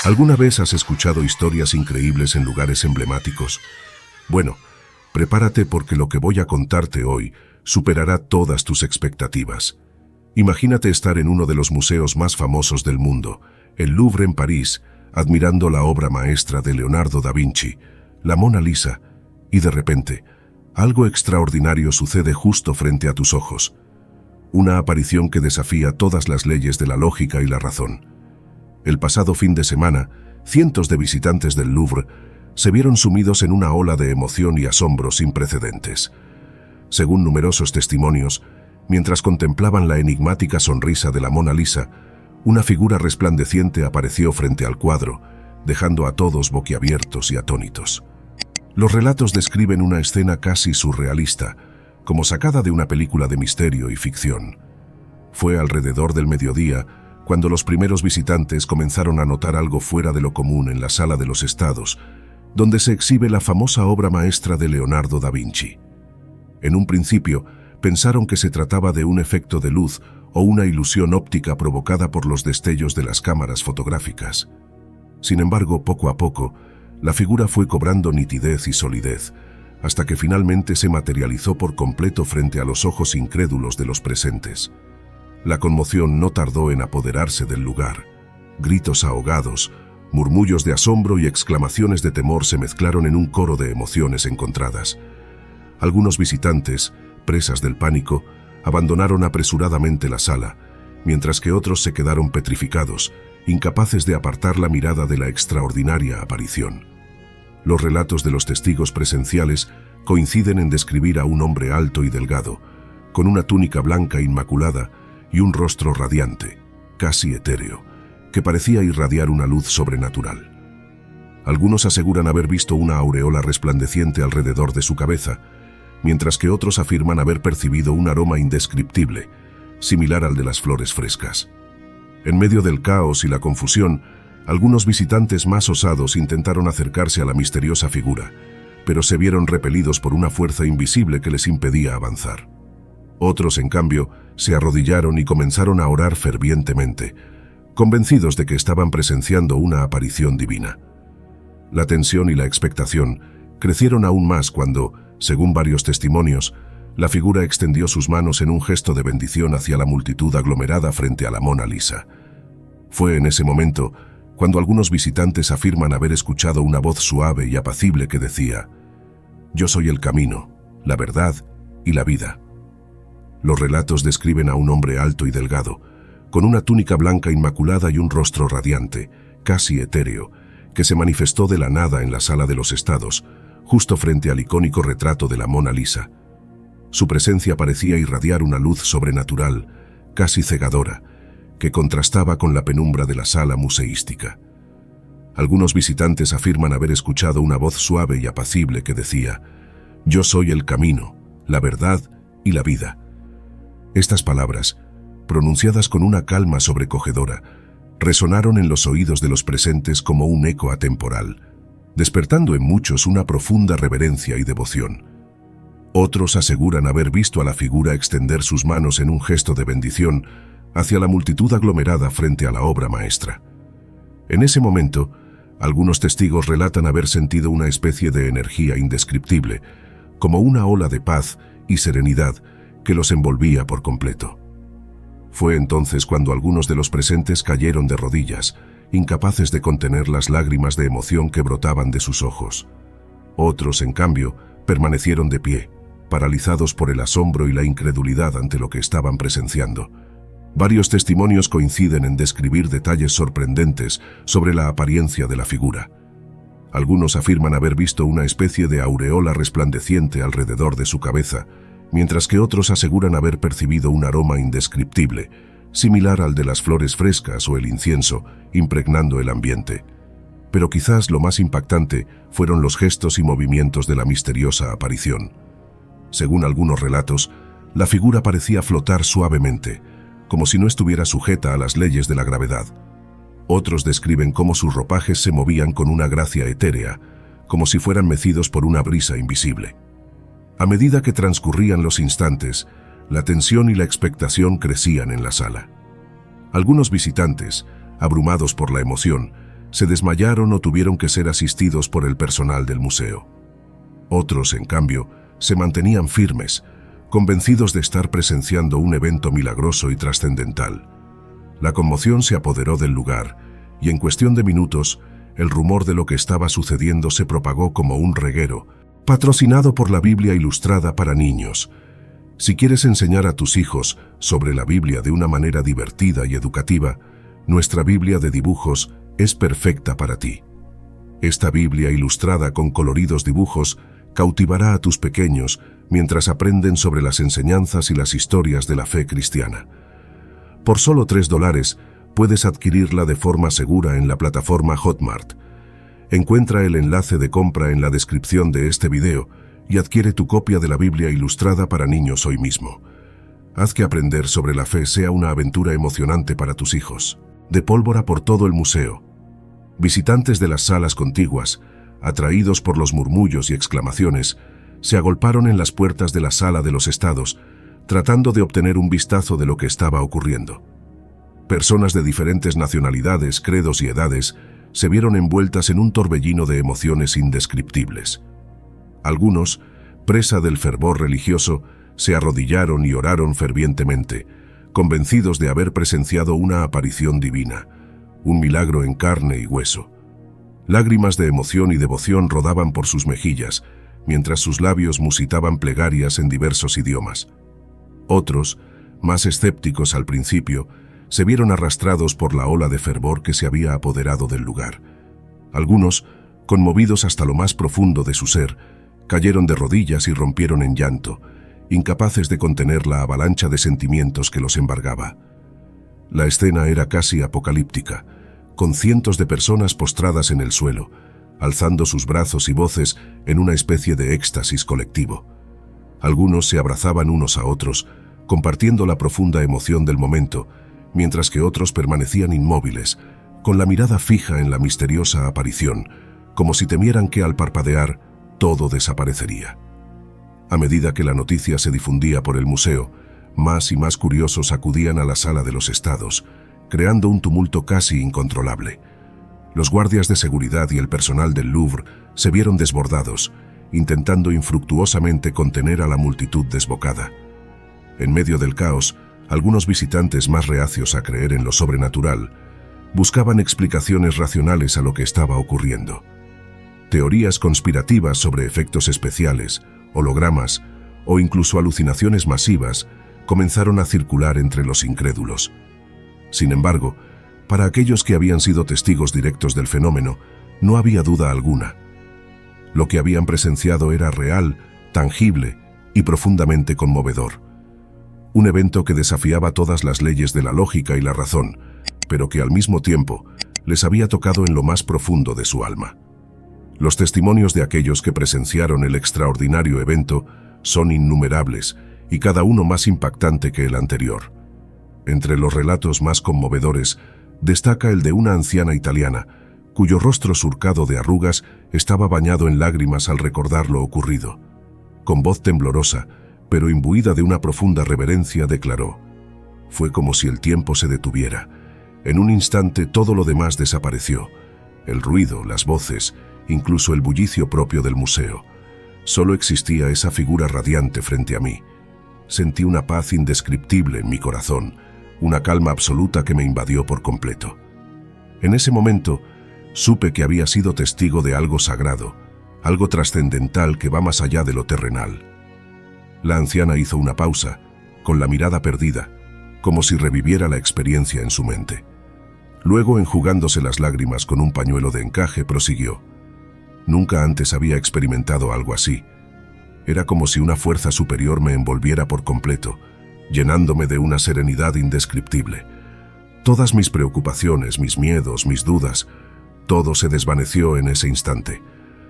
¿Alguna vez has escuchado historias increíbles en lugares emblemáticos? Bueno, prepárate porque lo que voy a contarte hoy superará todas tus expectativas. Imagínate estar en uno de los museos más famosos del mundo, el Louvre en París, admirando la obra maestra de Leonardo da Vinci, la Mona Lisa, y de repente, algo extraordinario sucede justo frente a tus ojos. Una aparición que desafía todas las leyes de la lógica y la razón. El pasado fin de semana, cientos de visitantes del Louvre se vieron sumidos en una ola de emoción y asombro sin precedentes. Según numerosos testimonios, mientras contemplaban la enigmática sonrisa de la Mona Lisa, una figura resplandeciente apareció frente al cuadro, dejando a todos boquiabiertos y atónitos. Los relatos describen una escena casi surrealista, como sacada de una película de misterio y ficción. Fue alrededor del mediodía cuando los primeros visitantes comenzaron a notar algo fuera de lo común en la Sala de los Estados, donde se exhibe la famosa obra maestra de Leonardo da Vinci. En un principio, pensaron que se trataba de un efecto de luz o una ilusión óptica provocada por los destellos de las cámaras fotográficas. Sin embargo, poco a poco, la figura fue cobrando nitidez y solidez, hasta que finalmente se materializó por completo frente a los ojos incrédulos de los presentes. La conmoción no tardó en apoderarse del lugar. Gritos ahogados, murmullos de asombro y exclamaciones de temor se mezclaron en un coro de emociones encontradas. Algunos visitantes, presas del pánico, abandonaron apresuradamente la sala, mientras que otros se quedaron petrificados, incapaces de apartar la mirada de la extraordinaria aparición. Los relatos de los testigos presenciales coinciden en describir a un hombre alto y delgado, con una túnica blanca inmaculada y un rostro radiante, casi etéreo, que parecía irradiar una luz sobrenatural. Algunos aseguran haber visto una aureola resplandeciente alrededor de su cabeza, mientras que otros afirman haber percibido un aroma indescriptible, similar al de las flores frescas. En medio del caos y la confusión, algunos visitantes más osados intentaron acercarse a la misteriosa figura, pero se vieron repelidos por una fuerza invisible que les impedía avanzar. Otros, en cambio, se arrodillaron y comenzaron a orar fervientemente, convencidos de que estaban presenciando una aparición divina. La tensión y la expectación crecieron aún más cuando, según varios testimonios, la figura extendió sus manos en un gesto de bendición hacia la multitud aglomerada frente a la Mona Lisa. Fue en ese momento cuando algunos visitantes afirman haber escuchado una voz suave y apacible que decía: «Yo soy el camino, la verdad y la vida». Los relatos describen a un hombre alto y delgado, con una túnica blanca inmaculada y un rostro radiante, casi etéreo, que se manifestó de la nada en la Sala de los Estados, justo frente al icónico retrato de la Mona Lisa. Su presencia parecía irradiar una luz sobrenatural, casi cegadora, que contrastaba con la penumbra de la sala museística. Algunos visitantes afirman haber escuchado una voz suave y apacible que decía: «Yo soy el camino, la verdad y la vida». Estas palabras, pronunciadas con una calma sobrecogedora, resonaron en los oídos de los presentes como un eco atemporal, despertando en muchos una profunda reverencia y devoción. Otros aseguran haber visto a la figura extender sus manos en un gesto de bendición hacia la multitud aglomerada frente a la obra maestra. En ese momento, algunos testigos relatan haber sentido una especie de energía indescriptible, como una ola de paz y serenidad que los envolvía por completo. Fue entonces cuando algunos de los presentes cayeron de rodillas, incapaces de contener las lágrimas de emoción que brotaban de sus ojos. Otros, en cambio, permanecieron de pie, paralizados por el asombro y la incredulidad ante lo que estaban presenciando. Varios testimonios coinciden en describir detalles sorprendentes sobre la apariencia de la figura. Algunos afirman haber visto una especie de aureola resplandeciente alrededor de su cabeza, mientras que otros aseguran haber percibido un aroma indescriptible, similar al de las flores frescas o el incienso, impregnando el ambiente. Pero quizás lo más impactante fueron los gestos y movimientos de la misteriosa aparición. Según algunos relatos, la figura parecía flotar suavemente, como si no estuviera sujeta a las leyes de la gravedad. Otros describen cómo sus ropajes se movían con una gracia etérea, como si fueran mecidos por una brisa invisible. A medida que transcurrían los instantes, la tensión y la expectación crecían en la sala. Algunos visitantes, abrumados por la emoción, se desmayaron o tuvieron que ser asistidos por el personal del museo. Otros, en cambio, se mantenían firmes, convencidos de estar presenciando un evento milagroso y trascendental. La conmoción se apoderó del lugar, y en cuestión de minutos, el rumor de lo que estaba sucediendo se propagó como un reguero, patrocinado por la Biblia Ilustrada para niños. Si quieres enseñar a tus hijos sobre la Biblia de una manera divertida y educativa, nuestra Biblia de dibujos es perfecta para ti. Esta Biblia ilustrada con coloridos dibujos cautivará a tus pequeños mientras aprenden sobre las enseñanzas y las historias de la fe cristiana. Por solo $3 puedes adquirirla de forma segura en la plataforma Hotmart. Encuentra el enlace de compra en la descripción de este video y adquiere tu copia de la Biblia Ilustrada para niños hoy mismo. Haz que aprender sobre la fe sea una aventura emocionante para tus hijos. De pólvora por todo el museo. Visitantes de las salas contiguas, atraídos por los murmullos y exclamaciones, se agolparon en las puertas de la Sala de los Estados, tratando de obtener un vistazo de lo que estaba ocurriendo. Personas de diferentes nacionalidades, credos y edades se vieron envueltas en un torbellino de emociones indescriptibles. Algunos, presa del fervor religioso, se arrodillaron y oraron fervientemente, convencidos de haber presenciado una aparición divina, un milagro en carne y hueso. Lágrimas de emoción y devoción rodaban por sus mejillas, mientras sus labios musitaban plegarias en diversos idiomas. Otros, más escépticos al principio, se vieron arrastrados por la ola de fervor que se había apoderado del lugar. Algunos, conmovidos hasta lo más profundo de su ser, cayeron de rodillas y rompieron en llanto, incapaces de contener la avalancha de sentimientos que los embargaba. La escena era casi apocalíptica, con cientos de personas postradas en el suelo, alzando sus brazos y voces en una especie de éxtasis colectivo. Algunos se abrazaban unos a otros, compartiendo la profunda emoción del momento, mientras que otros permanecían inmóviles, con la mirada fija en la misteriosa aparición, como si temieran que al parpadear todo desaparecería. A medida que la noticia se difundía por el museo, más y más curiosos acudían a la Sala de los Estados, creando un tumulto casi incontrolable. Los guardias de seguridad y el personal del Louvre se vieron desbordados, intentando infructuosamente contener a la multitud desbocada. En medio del caos, algunos visitantes más reacios a creer en lo sobrenatural buscaban explicaciones racionales a lo que estaba ocurriendo. Teorías conspirativas sobre efectos especiales, hologramas o incluso alucinaciones masivas comenzaron a circular entre los incrédulos. Sin embargo, para aquellos que habían sido testigos directos del fenómeno, no había duda alguna. Lo que habían presenciado era real, tangible y profundamente conmovedor. Un evento que desafiaba todas las leyes de la lógica y la razón, pero que al mismo tiempo les había tocado en lo más profundo de su alma. Los testimonios de aquellos que presenciaron el extraordinario evento son innumerables y cada uno más impactante que el anterior. Entre los relatos más conmovedores destaca el de una anciana italiana, cuyo rostro surcado de arrugas estaba bañado en lágrimas al recordar lo ocurrido. Con voz temblorosa, pero imbuida de una profunda reverencia, declaró: «Fue como si el tiempo se detuviera. En un instante todo lo demás desapareció. El ruido, las voces, incluso el bullicio propio del museo. Solo existía esa figura radiante frente a mí. Sentí una paz indescriptible en mi corazón, una calma absoluta que me invadió por completo. En ese momento, supe que había sido testigo de algo sagrado, algo trascendental que va más allá de lo terrenal». La anciana hizo una pausa, con la mirada perdida, como si reviviera la experiencia en su mente. Luego, enjugándose las lágrimas con un pañuelo de encaje, prosiguió: «Nunca antes había experimentado algo así. Era como si una fuerza superior me envolviera por completo, llenándome de una serenidad indescriptible. Todas mis preocupaciones, mis miedos, mis dudas, todo se desvaneció en ese instante.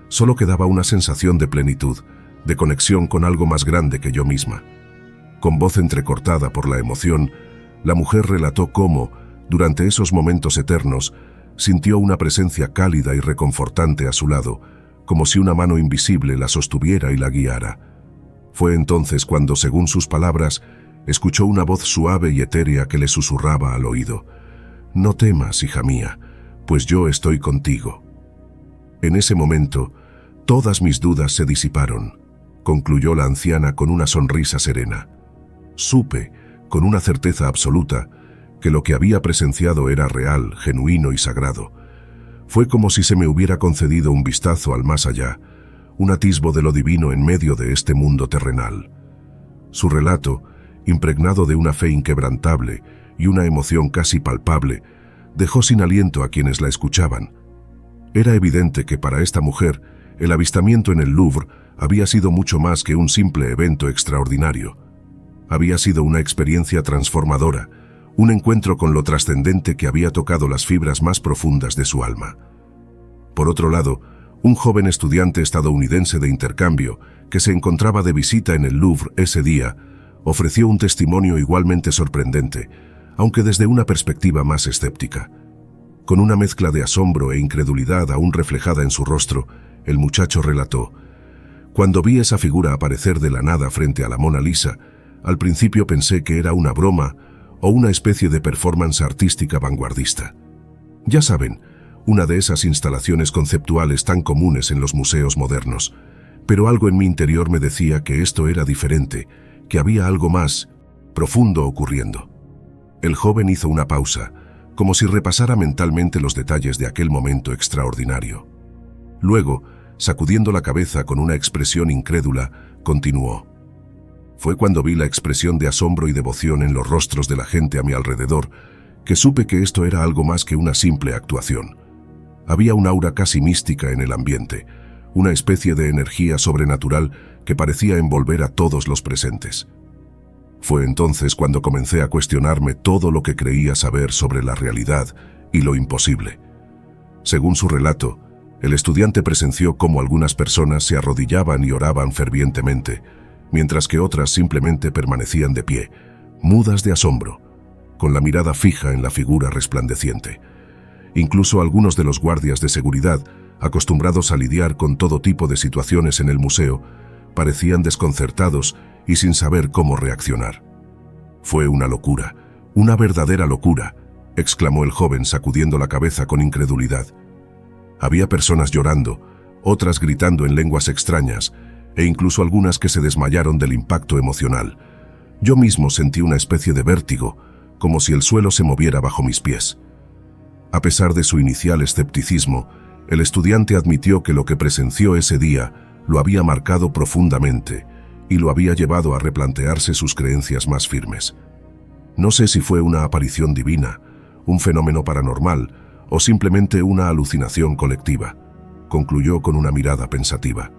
Solo quedaba una sensación de plenitud, de conexión con algo más grande que yo misma». Con voz entrecortada por la emoción, la mujer relató cómo, durante esos momentos eternos, sintió una presencia cálida y reconfortante a su lado, como si una mano invisible la sostuviera y la guiara. Fue entonces cuando, según sus palabras, escuchó una voz suave y etérea que le susurraba al oído: «No temas, hija mía, pues yo estoy contigo. En ese momento, todas mis dudas se disiparon, concluyó la anciana con una sonrisa serena. Supe, con una certeza absoluta, que lo que había presenciado era real, genuino y sagrado. Fue como si se me hubiera concedido un vistazo al más allá, un atisbo de lo divino en medio de este mundo terrenal. Su relato, impregnado de una fe inquebrantable y una emoción casi palpable, dejó sin aliento a quienes la escuchaban. Era evidente que para esta mujer, el avistamiento en el Louvre había sido mucho más que un simple evento extraordinario. Había sido una experiencia transformadora, un encuentro con lo trascendente que había tocado las fibras más profundas de su alma. Por otro lado, un joven estudiante estadounidense de intercambio, que se encontraba de visita en el Louvre ese día, ofreció un testimonio igualmente sorprendente, aunque desde una perspectiva más escéptica. Con una mezcla de asombro e incredulidad aún reflejada en su rostro, el muchacho relató: «Cuando vi esa figura aparecer de la nada frente a la Mona Lisa, al principio pensé que era una broma o una especie de performance artística vanguardista. Ya saben, una de esas instalaciones conceptuales tan comunes en los museos modernos, pero algo en mi interior me decía que esto era diferente, que había algo más profundo ocurriendo». El joven hizo una pausa, como si repasara mentalmente los detalles de aquel momento extraordinario. Luego, sacudiendo la cabeza con una expresión incrédula, continuó: «Fue cuando vi la expresión de asombro y devoción en los rostros de la gente a mi alrededor que supe que esto era algo más que una simple actuación. Había un aura casi mística en el ambiente, una especie de energía sobrenatural que parecía envolver a todos los presentes. Fue entonces cuando comencé a cuestionarme todo lo que creía saber sobre la realidad y lo imposible». Según su relato, el estudiante presenció cómo algunas personas se arrodillaban y oraban fervientemente, mientras que otras simplemente permanecían de pie, mudas de asombro, con la mirada fija en la figura resplandeciente. Incluso algunos de los guardias de seguridad, acostumbrados a lidiar con todo tipo de situaciones en el museo, parecían desconcertados y sin saber cómo reaccionar. «Fue una locura, una verdadera locura», exclamó el joven sacudiendo la cabeza con incredulidad. Había personas llorando, otras gritando en lenguas extrañas, e incluso algunas que se desmayaron del impacto emocional. Yo mismo sentí una especie de vértigo, como si el suelo se moviera bajo mis pies. A pesar de su inicial escepticismo, el estudiante admitió que lo que presenció ese día lo había marcado profundamente y lo había llevado a replantearse sus creencias más firmes. «No sé si fue una aparición divina, un fenómeno paranormal o simplemente una alucinación colectiva», concluyó con una mirada pensativa.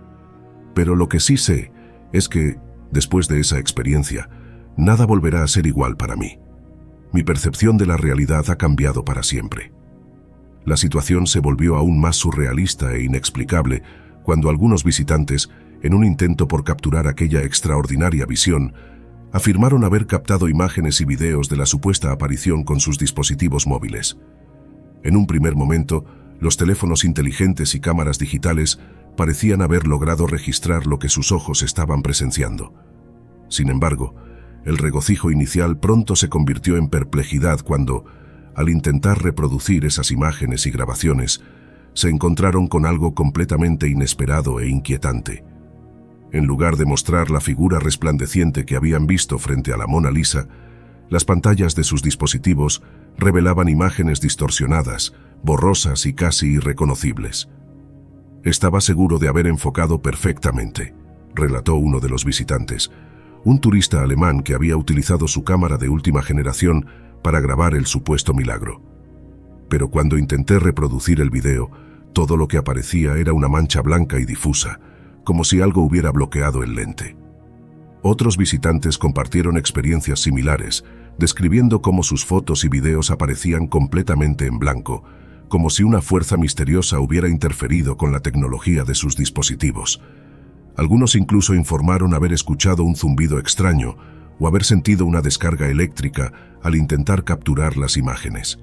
«Pero lo que sí sé es que, después de esa experiencia, nada volverá a ser igual para mí. Mi percepción de la realidad ha cambiado para siempre». La situación se volvió aún más surrealista e inexplicable cuando algunos visitantes, en un intento por capturar aquella extraordinaria visión, afirmaron haber captado imágenes y videos de la supuesta aparición con sus dispositivos móviles. En un primer momento, los teléfonos inteligentes y cámaras digitales parecían haber logrado registrar lo que sus ojos estaban presenciando. Sin embargo, el regocijo inicial pronto se convirtió en perplejidad cuando, al intentar reproducir esas imágenes y grabaciones, se encontraron con algo completamente inesperado e inquietante. En lugar de mostrar la figura resplandeciente que habían visto frente a la Mona Lisa, las pantallas de sus dispositivos revelaban imágenes distorsionadas, borrosas y casi irreconocibles. «Estaba seguro de haber enfocado perfectamente», relató uno de los visitantes, un turista alemán que había utilizado su cámara de última generación para grabar el supuesto milagro. «Pero cuando intenté reproducir el video, todo lo que aparecía era una mancha blanca y difusa, como si algo hubiera bloqueado el lente». Otros visitantes compartieron experiencias similares, describiendo cómo sus fotos y videos aparecían completamente en blanco, como si una fuerza misteriosa hubiera interferido con la tecnología de sus dispositivos. Algunos incluso informaron haber escuchado un zumbido extraño o haber sentido una descarga eléctrica al intentar capturar las imágenes.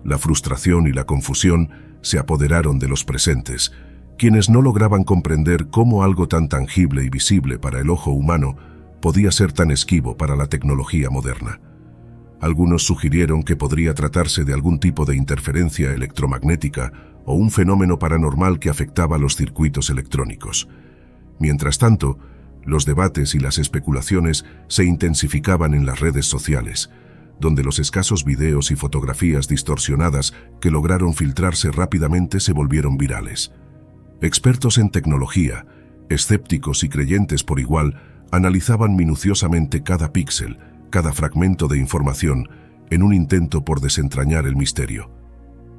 La frustración y la confusión se apoderaron de los presentes, quienes no lograban comprender cómo algo tan tangible y visible para el ojo humano podía ser tan esquivo para la tecnología moderna. Algunos sugirieron que podría tratarse de algún tipo de interferencia electromagnética o un fenómeno paranormal que afectaba los circuitos electrónicos. Mientras tanto, los debates y las especulaciones se intensificaban en las redes sociales, donde los escasos videos y fotografías distorsionadas que lograron filtrarse rápidamente se volvieron virales. Expertos en tecnología, escépticos y creyentes por igual, analizaban minuciosamente cada píxel, cada fragmento de información, en un intento por desentrañar el misterio.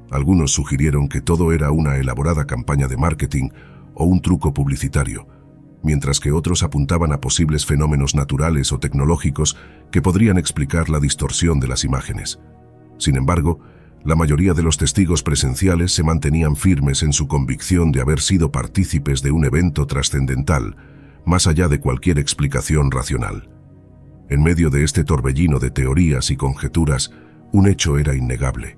Algunos sugirieron que todo era una elaborada campaña de marketing o un truco publicitario, mientras que otros apuntaban a posibles fenómenos naturales o tecnológicos que podrían explicar la distorsión de las imágenes. Sin embargo, la mayoría de los testigos presenciales se mantenían firmes en su convicción de haber sido partícipes de un evento trascendental, más allá de cualquier explicación racional. En medio de este torbellino de teorías y conjeturas, un hecho era innegable.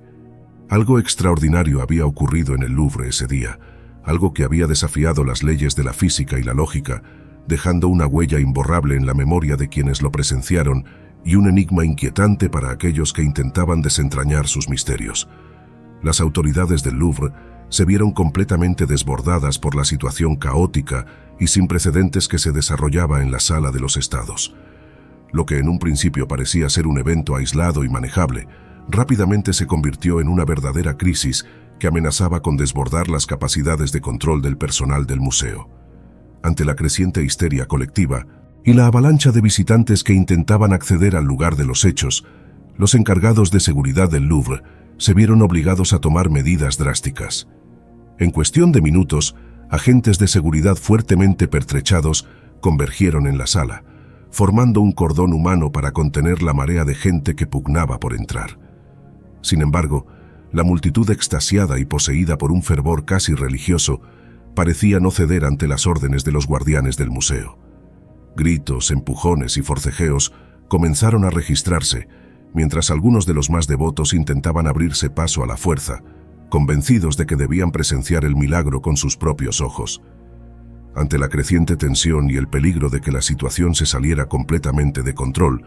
Algo extraordinario había ocurrido en el Louvre ese día, algo que había desafiado las leyes de la física y la lógica, dejando una huella imborrable en la memoria de quienes lo presenciaron y un enigma inquietante para aquellos que intentaban desentrañar sus misterios. Las autoridades del Louvre se vieron completamente desbordadas por la situación caótica y sin precedentes que se desarrollaba en la Sala de los Estados. Lo que en un principio parecía ser un evento aislado y manejable, rápidamente se convirtió en una verdadera crisis que amenazaba con desbordar las capacidades de control del personal del museo. Ante la creciente histeria colectiva y la avalancha de visitantes que intentaban acceder al lugar de los hechos, los encargados de seguridad del Louvre se vieron obligados a tomar medidas drásticas. En cuestión de minutos, agentes de seguridad fuertemente pertrechados convergieron en la sala, formando un cordón humano para contener la marea de gente que pugnaba por entrar. Sin embargo, la multitud extasiada y poseída por un fervor casi religioso parecía no ceder ante las órdenes de los guardianes del museo. Gritos, empujones y forcejeos comenzaron a registrarse, mientras algunos de los más devotos intentaban abrirse paso a la fuerza, convencidos de que debían presenciar el milagro con sus propios ojos. Ante la creciente tensión y el peligro de que la situación se saliera completamente de control,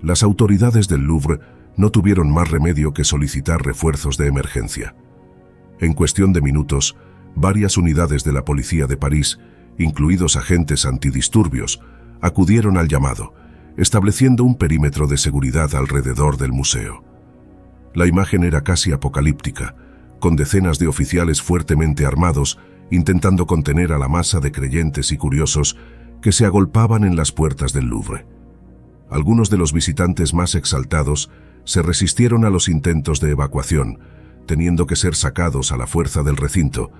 las autoridades del Louvre no tuvieron más remedio que solicitar refuerzos de emergencia. En cuestión de minutos, varias unidades de la policía de París, incluidos agentes antidisturbios, acudieron al llamado, estableciendo un perímetro de seguridad alrededor del museo. La imagen era casi apocalíptica, con decenas de oficiales fuertemente armados intentando contener a la masa de creyentes y curiosos que se agolpaban en las puertas del Louvre. Algunos de los visitantes más exaltados se resistieron a los intentos de evacuación, teniendo que ser sacados a la fuerza del recinto,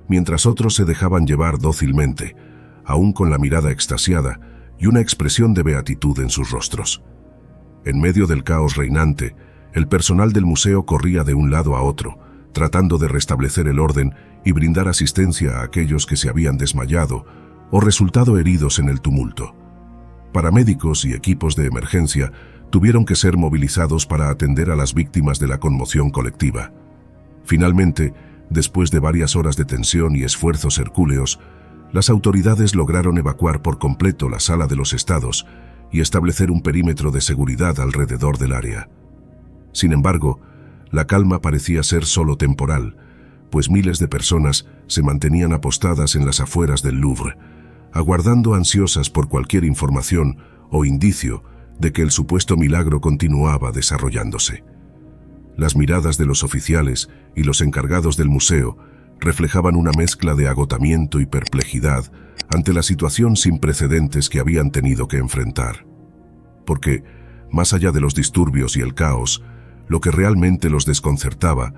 mientras otros se dejaban llevar dócilmente, aún con la mirada extasiada y una expresión de beatitud en sus rostros. En medio del caos reinante, el personal del museo corría de un lado a otro, tratando de restablecer el orden y brindar asistencia a aquellos que se habían desmayado o resultado heridos en el tumulto. Paramédicos y equipos de emergencia tuvieron que ser movilizados para atender a las víctimas de la conmoción colectiva. Finalmente, después de varias horas de tensión y esfuerzos hercúleos, las autoridades lograron evacuar por completo la Sala de los Estados y establecer un perímetro de seguridad alrededor del área. Sin embargo, la calma parecía ser solo temporal, pues miles de personas se mantenían apostadas en las afueras del Louvre, aguardando ansiosas por cualquier información o indicio de que el supuesto milagro continuaba desarrollándose. Las miradas de los oficiales y los encargados del museo reflejaban una mezcla de agotamiento y perplejidad ante la situación sin precedentes que habían tenido que enfrentar. Porque, más allá de los disturbios y el caos, lo que realmente los desconcertaba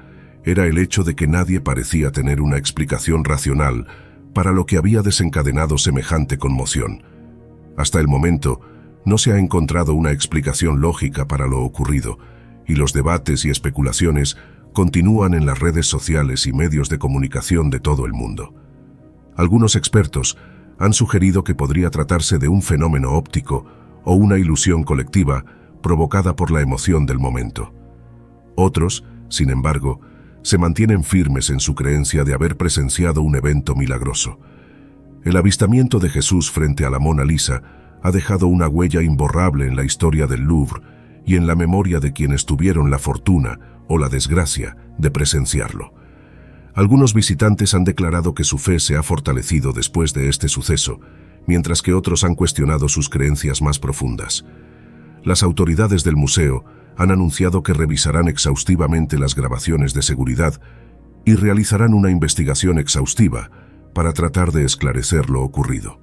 era el hecho de que nadie parecía tener una explicación racional para lo que había desencadenado semejante conmoción. Hasta el momento, no se ha encontrado una explicación lógica para lo ocurrido, y los debates y especulaciones continúan en las redes sociales y medios de comunicación de todo el mundo. Algunos expertos han sugerido que podría tratarse de un fenómeno óptico o una ilusión colectiva provocada por la emoción del momento. Otros, sin embargo, se mantienen firmes en su creencia de haber presenciado un evento milagroso. El avistamiento de Jesús frente a la Mona Lisa ha dejado una huella imborrable en la historia del Louvre y en la memoria de quienes tuvieron la fortuna o la desgracia de presenciarlo. Algunos visitantes han declarado que su fe se ha fortalecido después de este suceso, mientras que otros han cuestionado sus creencias más profundas. Las autoridades del museo han anunciado que revisarán exhaustivamente las grabaciones de seguridad y realizarán una investigación exhaustiva para tratar de esclarecer lo ocurrido.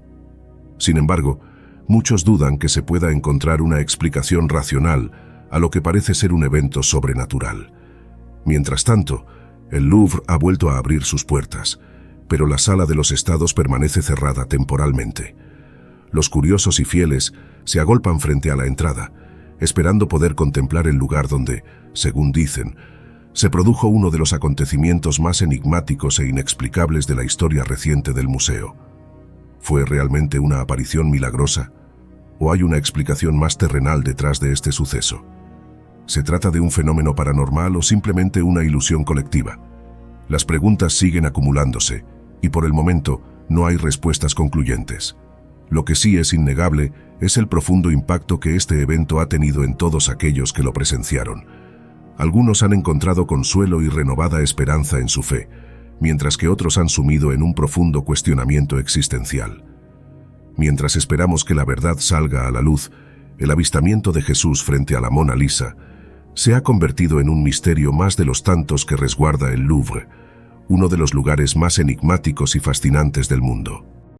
Sin embargo, muchos dudan que se pueda encontrar una explicación racional a lo que parece ser un evento sobrenatural. Mientras tanto, el Louvre ha vuelto a abrir sus puertas, pero la Sala de los Estados permanece cerrada temporalmente. Los curiosos y fieles se agolpan frente a la entrada, esperando poder contemplar el lugar donde, según dicen, se produjo uno de los acontecimientos más enigmáticos e inexplicables de la historia reciente del museo. ¿Fue realmente una aparición milagrosa? ¿O hay una explicación más terrenal detrás de este suceso? ¿Se trata de un fenómeno paranormal o simplemente una ilusión colectiva? Las preguntas siguen acumulándose, y por el momento no hay respuestas concluyentes. Lo que sí es innegable es el profundo impacto que este evento ha tenido en todos aquellos que lo presenciaron. Algunos han encontrado consuelo y renovada esperanza en su fe, mientras que otros han sumido en un profundo cuestionamiento existencial. Mientras esperamos que la verdad salga a la luz, el avistamiento de Jesús frente a la Mona Lisa se ha convertido en un misterio más de los tantos que resguarda el Louvre, uno de los lugares más enigmáticos y fascinantes del mundo.